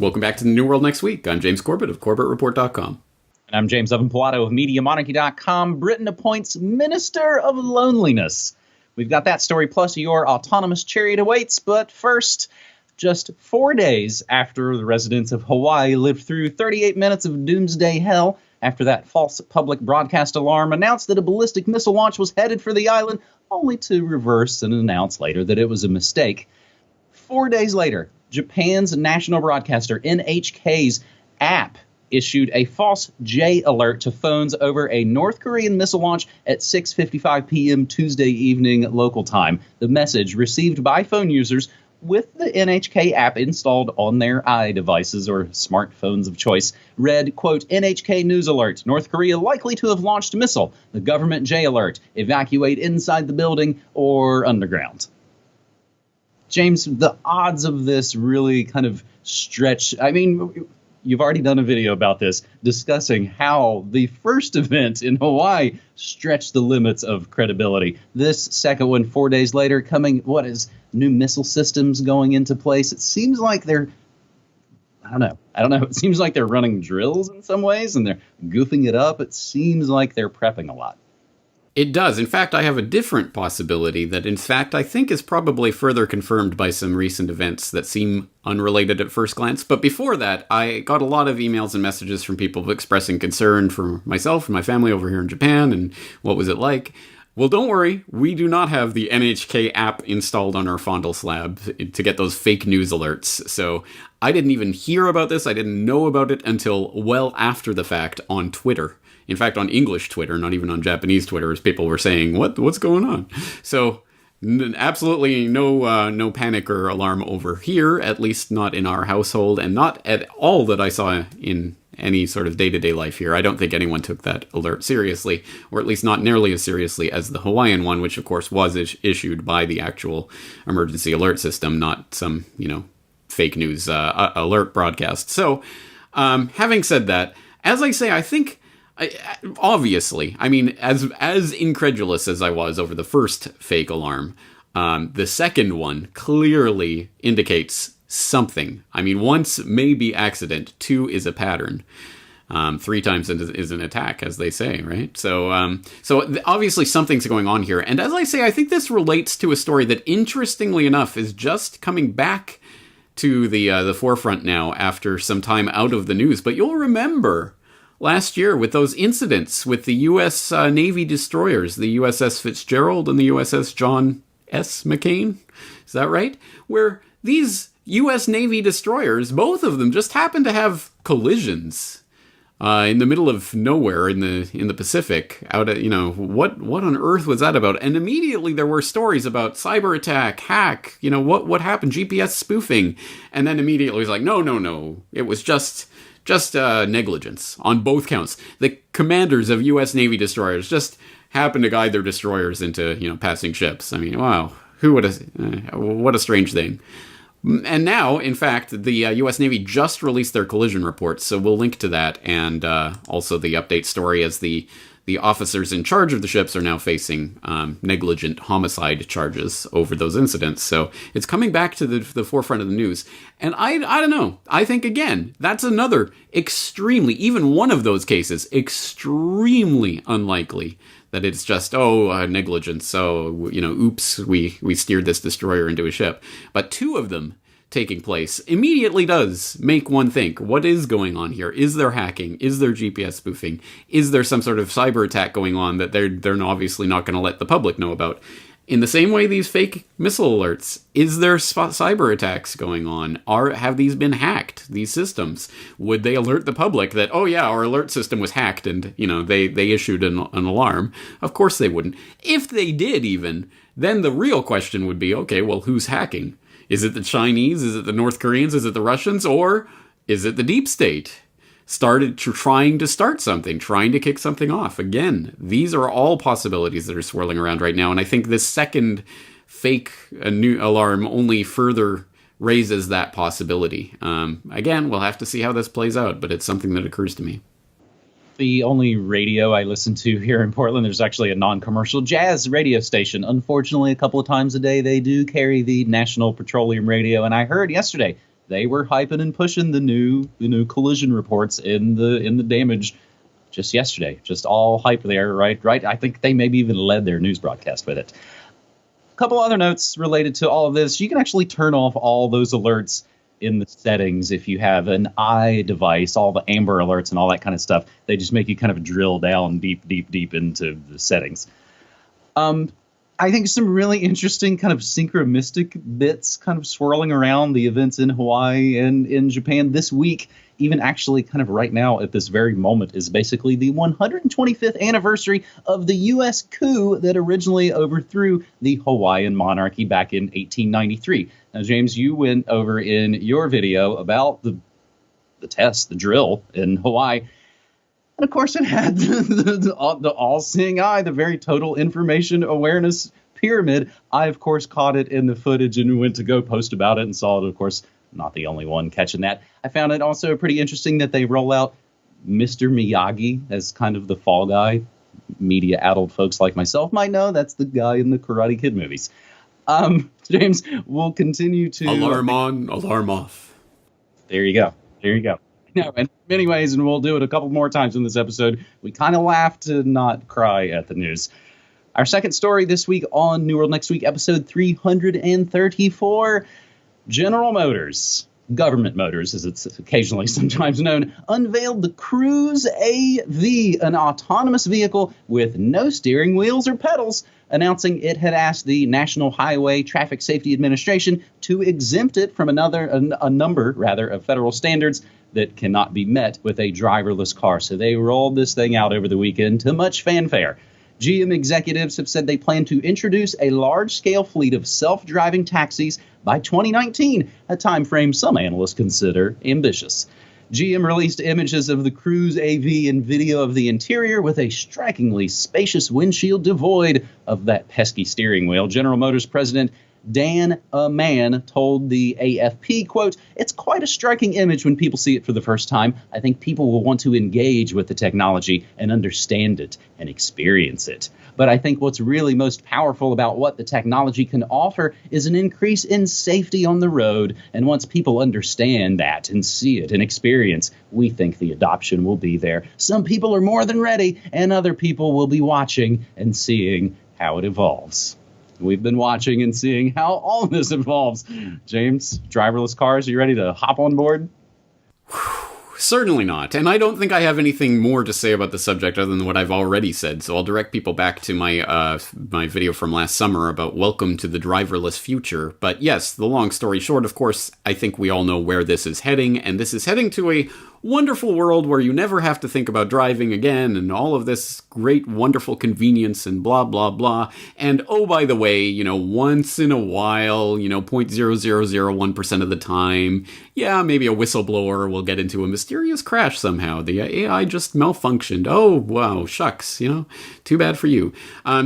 Welcome back to the New World Next Week. I'm James Corbett of CorbettReport.com. And I'm James Evan Pilato of MediaMonarchy.com. Britain appoints Minister of Loneliness. We've got that story plus your autonomous chariot awaits. But first, just 4 days after the residents of Hawaii lived through 38 minutes of doomsday hell, after that false public broadcast alarm announced that a ballistic missile launch was headed for the island, only to reverse and announce later that it was a mistake. 4 days later, Japan's national broadcaster NHK's app issued a false J alert to phones over a North Korean missile launch at 6:55 p.m. Tuesday evening local time. The message, received by phone users with the NHK app installed on their iDevices or smartphones of choice, read, quote, NHK News Alert, North Korea likely to have launched a missile. The government J alert, evacuate inside the building or underground. James, the odds of this really kind of stretch. I mean, you've already done a video about this, discussing how the first event in Hawaii stretched the limits of credibility. This second one, 4 days later, coming, what is new missile systems going into place? It seems like they're, I don't know. It seems like they're running drills in some ways, and they're goofing it up. It seems like they're prepping a lot. It does. In fact, I have a different possibility that, in fact, I think is probably further confirmed by some recent events that seem unrelated at first glance. But before that, I got a lot of emails and messages from people expressing concern for myself and my family over here in Japan, and what was it like? Well, don't worry. We do not have the NHK app installed on our Fondle slab to get those fake news alerts. So I didn't even hear about this. I didn't know about it until well after the fact on Twitter. In fact, on English Twitter, not even on Japanese Twitter, as people were saying, what's going on? So absolutely no panic or alarm over here, at least not in our household, and not at all that I saw in any sort of day-to-day life here. I don't think anyone took that alert seriously, or at least not nearly as seriously as the Hawaiian one, which of course was issued by the actual emergency alert system, not some, fake news alert broadcast. So having said that, as I say, I think obviously, I mean, as incredulous as I was over the first fake alarm, the second one clearly indicates something. I mean, once may be accident, two is a pattern. 3 times is an attack, as they say, right? So obviously something's going on here. And as I say, I think this relates to a story that, interestingly enough, is just coming back to the forefront now after some time out of the news. But you'll remember last year with those incidents with the U.S. Navy destroyers, the USS Fitzgerald and the USS John S. McCain. Is that right? Where these U.S. Navy destroyers, both of them, just happened to have collisions in the middle of nowhere in the Pacific. Out at, what on earth was that about? And immediately there were stories about cyber attack, hack, what happened, GPS spoofing, and then immediately it was like, no, it was just negligence on both counts. The commanders of U.S. Navy destroyers just happened to guide their destroyers into, passing ships. I mean, wow, what a strange thing. And now, in fact, the U.S. Navy just released their collision reports, so we'll link to that, and also the update story as the officers in charge of the ships are now facing negligent homicide charges over those incidents. So it's coming back to the forefront of the news. And I don't know. I think, again, that's another extremely, even one of those cases, extremely unlikely that it's just, negligence. So, oops, we steered this destroyer into a ship. But 2 of them taking place immediately does make one think, what is going on here? Is there hacking? Is there GPS spoofing? Is there some sort of cyber attack going on that they're obviously not going to let the public know about? In the same way, these fake missile alerts, is there cyber attacks going on? Have these been hacked, these systems? Would they alert the public that, our alert system was hacked and, they issued an alarm? Of course they wouldn't. If they did even, then the real question would be, okay, well, who's hacking? Is it the Chinese? Is it the North Koreans? Is it the Russians? Or is it the deep state? Trying to start something, trying to kick something off. Again, these are all possibilities that are swirling around right now. And I think this second fake new alarm only further raises that possibility. Again, we'll have to see how this plays out, but it's something that occurs to me. The only radio I listen to here in Portland, there's actually a non-commercial jazz radio station. Unfortunately, a couple of times a day, they do carry the National Petroleum Radio. And I heard yesterday they were hyping and pushing the new collision reports in the damage just yesterday. Just all hype there, right? I think they maybe even led their news broadcast with it. A couple other notes related to all of this. You can actually turn off all those alerts in the settings if you have an device, all the Amber alerts and all that kind of stuff. They just make you kind of drill down deep into the settings. I think some really interesting kind of synchromistic bits kind of swirling around the events in Hawaii and in Japan this week. Even actually kind of right now at this very moment is basically the 125th anniversary of the U.S. coup that originally overthrew the Hawaiian monarchy back in 1893. Now, James, you went over in your video about the test, the drill in Hawaii. And of course, it had the all-seeing eye, the very total information awareness pyramid. I, of course, caught it in the footage and went to go post about it and saw it, of course, not the only one catching that. I found it also pretty interesting that they roll out Mr. Miyagi as kind of the fall guy. Media-addled folks like myself might know that's the guy in the Karate Kid movies. James, we'll continue to... Alarm on, alarm off. There you go. No, in many ways, and we'll do it a couple more times in this episode, we kind of laugh to not cry at the news. Our second story this week on New World Next Week, episode 334, General Motors, Government Motors, as it's occasionally sometimes known, unveiled the Cruise AV, an autonomous vehicle with no steering wheels or pedals, announcing it had asked the National Highway Traffic Safety Administration to exempt it from a number of federal standards that cannot be met with a driverless car. So they rolled this thing out over the weekend to much fanfare. GM executives have said they plan to introduce a large-scale fleet of self-driving taxis by 2019, a time frame some analysts consider ambitious. GM released images of the Cruise AV and video of the interior with a strikingly spacious windshield devoid of that pesky steering wheel. General Motors president Dan Mann told the AFP, quote, "It's quite a striking image when people see it for the first time. I think people will want to engage with the technology and understand it and experience it. But I think what's really most powerful about what the technology can offer is an increase in safety on the road. And once people understand that and see it and experience, we think the adoption will be there. Some people are more than ready, and other people will be watching and seeing how it evolves." We've been watching and seeing how all of this evolves. James, driverless cars, are you ready to hop on board? Certainly not. And I don't think I have anything more to say about the subject other than what I've already said. So I'll direct people back to my my video from last summer about welcome to the driverless future. But yes, the long story short, of course, I think we all know where this is heading. And this is heading to a wonderful world where you never have to think about driving again and all of this great, wonderful convenience and blah, blah, blah. And oh, by the way, once in a while, 0.0001% of the time, yeah, maybe a whistleblower will get into a mysterious crash somehow. The AI just malfunctioned. Oh, wow, shucks, too bad for you.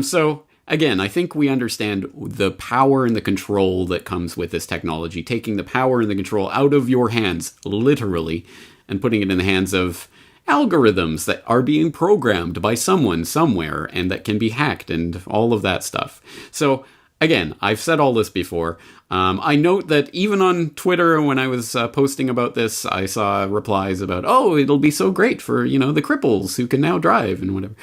So again, I think we understand the power and the control that comes with this technology, taking the power and the control out of your hands, literally, and putting it in the hands of algorithms that are being programmed by someone somewhere and that can be hacked and all of that stuff. So again, I've said all this before. I note that even on Twitter, when I was posting about this, I saw replies about, oh, it'll be so great for, the cripples who can now drive and whatever.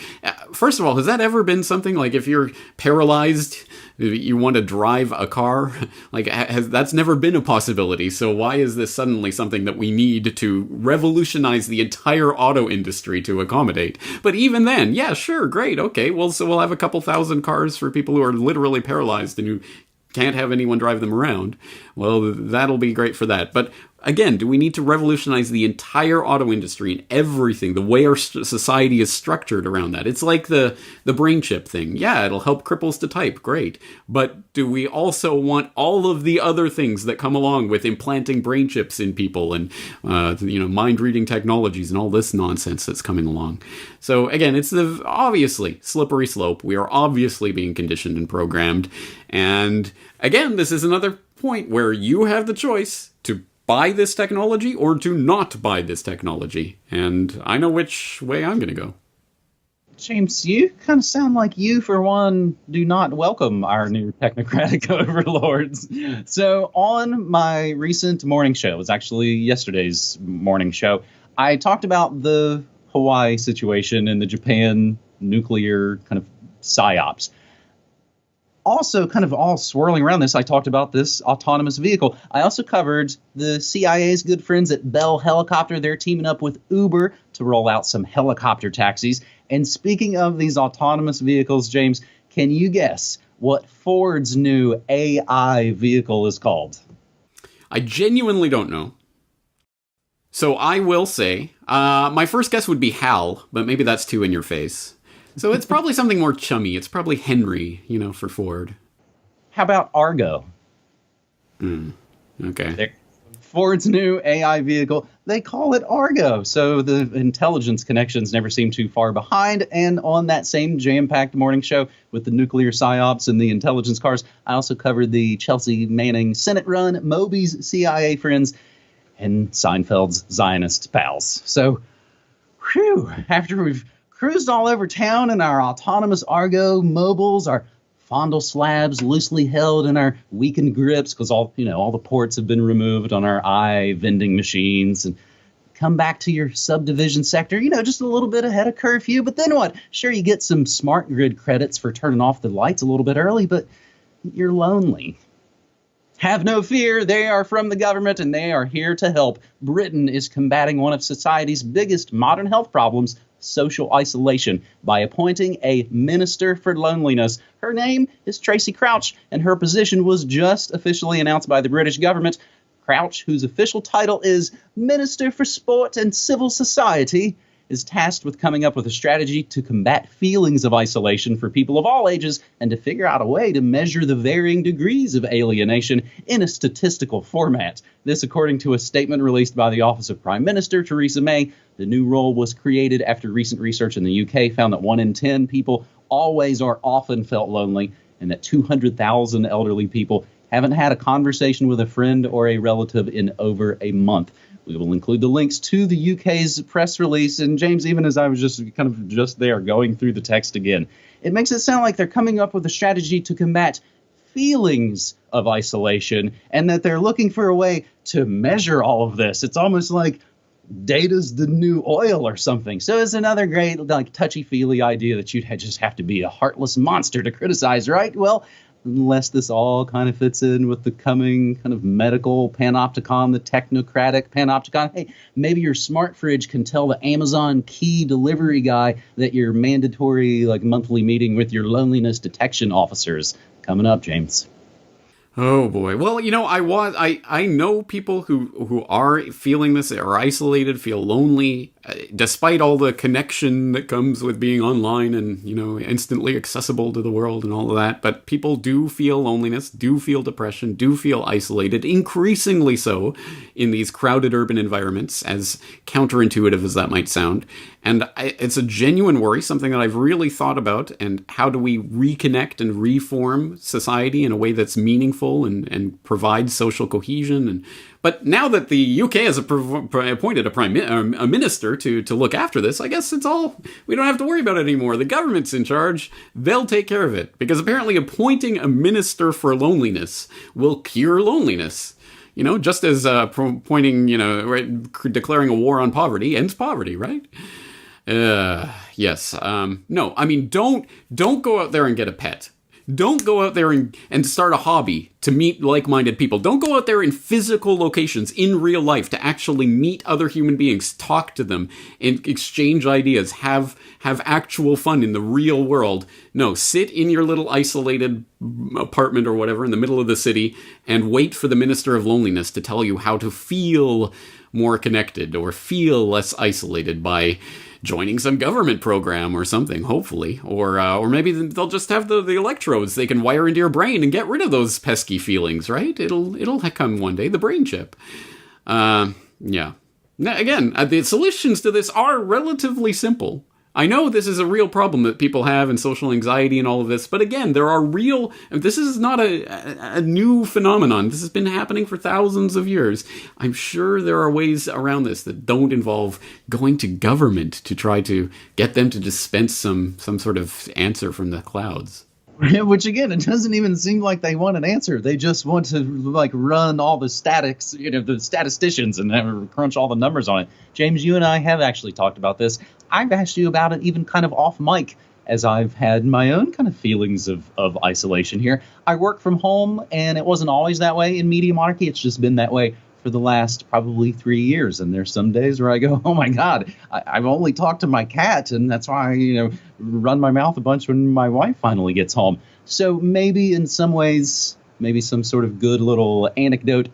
First of all, has that ever been something like if you're paralyzed, you want to drive a car? Like, that's never been a possibility. So why is this suddenly something that we need to revolutionize the entire auto industry to accommodate? But even then, yeah, sure, great, okay. Well, so we'll have a couple thousand cars for people who are literally paralyzed and who can't have anyone drive them around. Well, that'll be great for that. But again, do we need to revolutionize the entire auto industry and everything, the way our society is structured around that? It's like the brain chip thing. Yeah, it'll help cripples to type. Great. But do we also want all of the other things that come along with implanting brain chips in people and, mind-reading technologies and all this nonsense that's coming along? So again, it's the obviously slippery slope. We are obviously being conditioned and programmed. And again, this is another point where you have the choice to buy this technology or to not buy this technology. And I know which way I'm going to go. James, you kind of sound like you, for one, do not welcome our new technocratic overlords. So, on my recent morning show, it was actually yesterday's morning show, I talked about the Hawaii situation and the Japan nuclear kind of psyops. Also, kind of all swirling around this, I talked about this autonomous vehicle. I also covered the CIA's good friends at Bell Helicopter. They're teaming up with Uber to roll out some helicopter taxis. And speaking of these autonomous vehicles, James, can you guess what Ford's new AI vehicle is called? I genuinely don't know. So I will say, my first guess would be Hal, but maybe that's too in your face. So it's probably something more chummy. It's probably Henry, for Ford. How about Argo? Okay. Ford's new AI vehicle, they call it Argo. So the intelligence connections never seem too far behind. And on that same jam-packed morning show with the nuclear psyops and the intelligence cars, I also covered the Chelsea Manning Senate run, Moby's CIA friends, and Seinfeld's Zionist pals. So, after we've cruised all over town in our autonomous Argo mobiles, our fondle slabs loosely held in our weakened grips because all the ports have been removed on our eye vending machines, and come back to your subdivision sector, just a little bit ahead of curfew. But then what? Sure, you get some smart grid credits for turning off the lights a little bit early, but you're lonely. Have no fear, they are from the government and they are here to help. Britain is combating one of society's biggest modern health problems, social isolation, by appointing a minister for loneliness. Her name is Tracy Crouch, and her position was just officially announced by the British government. Crouch, whose official title is Minister for Sport and Civil Society, is tasked with coming up with a strategy to combat feelings of isolation for people of all ages and to figure out a way to measure the varying degrees of alienation in a statistical format. This, according to a statement released by the Office of Prime Minister Theresa May. The new role was created after recent research in the UK found that 1 in 10 people always or often felt lonely, and that 200,000 elderly people haven't had a conversation with a friend or a relative in over a month. We will include the links to the UK's press release. And James, even as I was just there going through the text again, it makes it sound like they're coming up with a strategy to combat feelings of isolation and that they're looking for a way to measure all of this. It's almost like data's the new oil or something. So it's another great, touchy-feely idea that you'd just have to be a heartless monster to criticize, right? Well, unless this all kind of fits in with the coming kind of medical panopticon, the technocratic panopticon. Hey, maybe your smart fridge can tell the Amazon key delivery guy that your mandatory monthly meeting with your loneliness detection officers coming up, James. Oh boy. Well, I know people who are feeling this, are isolated, feel lonely, despite all the connection that comes with being online and, instantly accessible to the world and all of that. But people do feel loneliness, do feel depression, do feel isolated, increasingly so in these crowded urban environments, as counterintuitive as that might sound. And it's a genuine worry, something that I've really thought about. And how do we reconnect and reform society in a way that's meaningful and provide social cohesion? But now that the UK has appointed a minister to look after this, I guess we don't have to worry about it anymore. The government's in charge. They'll take care of it. Because apparently appointing a minister for loneliness will cure loneliness. Just as declaring a war on poverty ends poverty, right? Yes. No, I mean, don't go out there and get a pet. Don't go out there and start a hobby to meet like-minded people. Don't go out there in physical locations in real life to actually meet other human beings, talk to them, and exchange ideas, have actual fun in the real world. No, sit in your little isolated apartment or whatever in the middle of the city and wait for the Minister of Loneliness to tell you how to feel more connected or feel less isolated by joining some government program or something, hopefully. Or maybe they'll just have the electrodes they can wire into your brain and get rid of those pesky feelings, right? It'll come one day, the brain chip. Yeah. Now, again, the solutions to this are relatively simple. I know this is a real problem that people have in social anxiety and all of this, but again, there are real. This is not a new phenomenon. This has been happening for thousands of years. I'm sure there are ways around this that don't involve going to government to try to get them to dispense some sort of answer from the clouds. Which again, it doesn't even seem like they want an answer. They just want to like run all the statics, the statisticians, and crunch all the numbers on it. James, you and I have actually talked about this. I've asked you about it even kind of off mic, as I've had my own kind of feelings of isolation here. I work from home, and it wasn't always that way in Media Monarchy. It's just been that way for the last probably 3 years. And there's some days where I go, oh my God, I've only talked to my cat, and that's why I, run my mouth a bunch when my wife finally gets home. So maybe in some ways, maybe some sort of good little antidote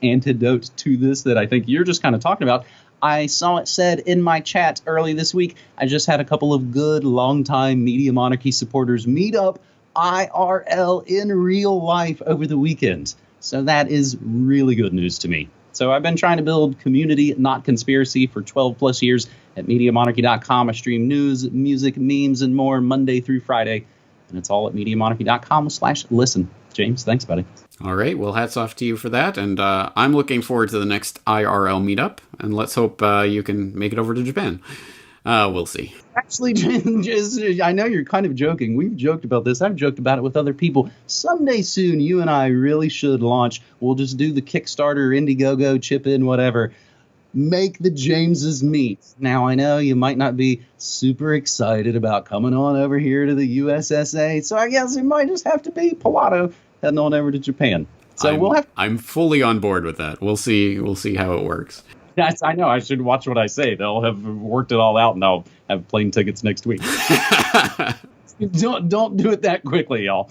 to this that I think you're just kind of talking about. I saw it said in my chat early this week. I just had a couple of good longtime Media Monarchy supporters meet up IRL in real life over the weekend. So that is really good news to me. So I've been trying to build community, not conspiracy, for 12 plus years at MediaMonarchy.com. I stream news, music, memes, and more Monday through Friday. And it's all at MediaMonarchy.com/listen. James, thanks, buddy. All right. Well, hats off to you for that. And I'm looking forward to the next IRL meetup. And let's hope you can make it over to Japan. We'll see. Actually, I know you're kind of joking. We've joked about this. I've joked about it with other people. Someday soon, you and I really should launch. We'll just do the Kickstarter, Indiegogo, chip in, whatever. Make the Jameses meet. Now, I know you might not be super excited about coming on over here to the USSA, so I guess it might just have to be Pilato heading on over to Japan. So I'm fully on board with that. We'll see how it works. Yes, I know. I should watch what I say. They'll have worked it all out, and I'll have plane tickets next week. Don't do it that quickly, y'all.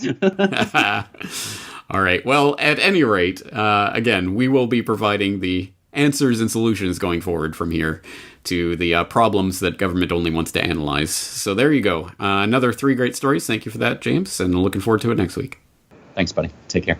All right. Well, at any rate, again, we will be providing the answers and solutions going forward from here to the problems that government only wants to analyze. So there you go. Another 3 great stories. Thank you for that, James, and looking forward to it next week. Thanks, buddy. Take care.